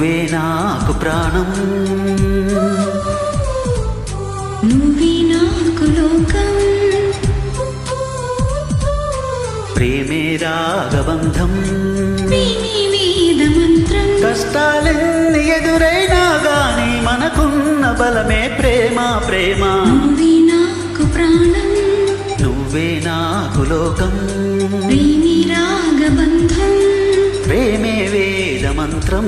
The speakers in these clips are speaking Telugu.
నువ్వే నాకు ప్రాణం, నువ్వే నాకు లోకం, ప్రేమే రాగబంధం, ప్రేమే వేద మంత్రం. కష్టాలెన్ని ఎదురైనా గాని మనకున్న బలమే ప్రేమ ప్రేమ. నువ్వే నాకు ప్రాణం, నువ్వే నాకు లోకం, ప్రేమే రాగబంధం, ప్రేమే వేద మంత్రం.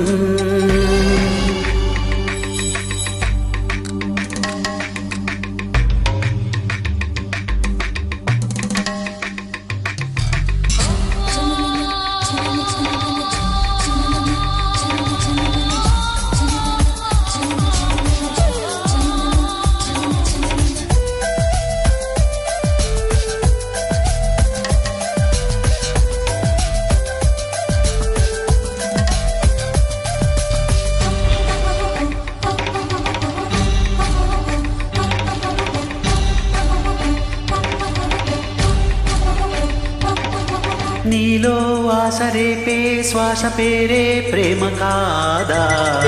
నీలో ఆసరేపే శ్వాస పేరే ప్రేమ కాదా,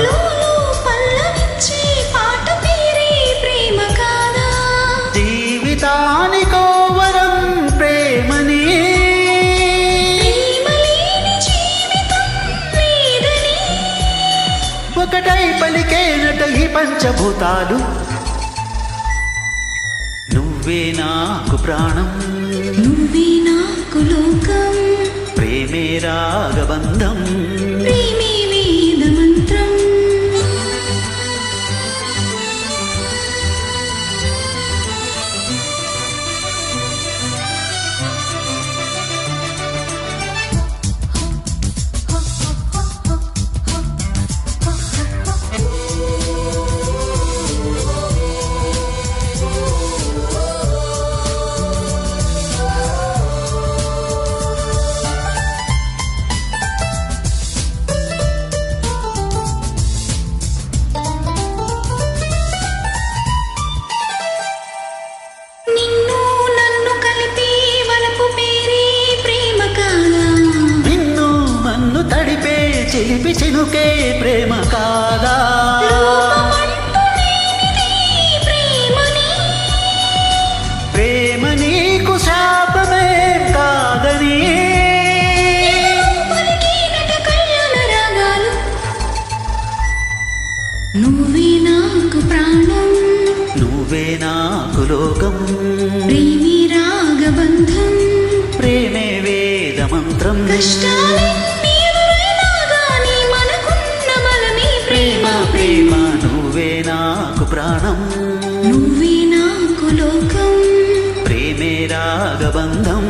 లోలో పల్లవించే పాట పేరే ప్రేమ కాదా, జీవితానికో వరం ప్రేమని, ప్రేమ లేని జీవితం లేదని. ఒకటై పలికేనట ఈ పంచభూతాలు. నువ్వే నాకు ప్రాణం, నువ్వే నాకు లోకం, ప్రేమే రాగబంధం, ప్రేమే వేద మంత్రం. నిన్ను నన్ను కలిపి వలపు పేరే ప్రేమ కాదా, నిన్ను మన్ను తడిపే చిలిపి చినుకే ప్రేమ కాదా, లోపమంటూ లేనిది ప్రేమని, ప్రేమ నీకు శాపమే కాదని. పలికినట కళ్యాణ రాగాలు. నువ్వే నాకు ప్రాణం, నువ్వే నాకు లోకం, ప్రేమే రాగబంధం, ప్రేమే వేద మంత్రం. కష్టాలెన్ని ఎదురైనా గాని మనకున్న బలమే ప్రేమ ప్రేమ ప్రేమ. నువ్వే నాకు ప్రాణం, నువ్వే నాకు లోకం, ప్రేమే రాగబంధం,